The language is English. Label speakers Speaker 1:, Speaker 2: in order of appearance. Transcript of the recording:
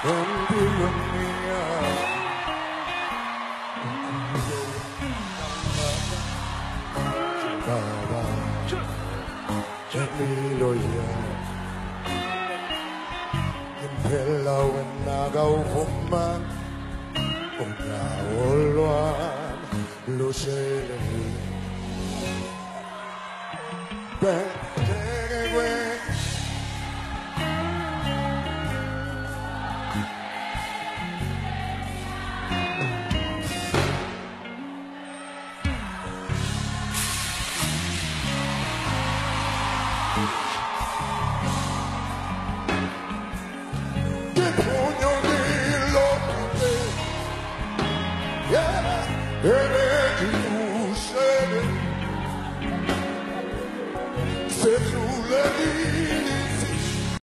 Speaker 1: Empion mia Baba Jamiloya Impella Wenaga Ufuma Una Olwan Lucele Ben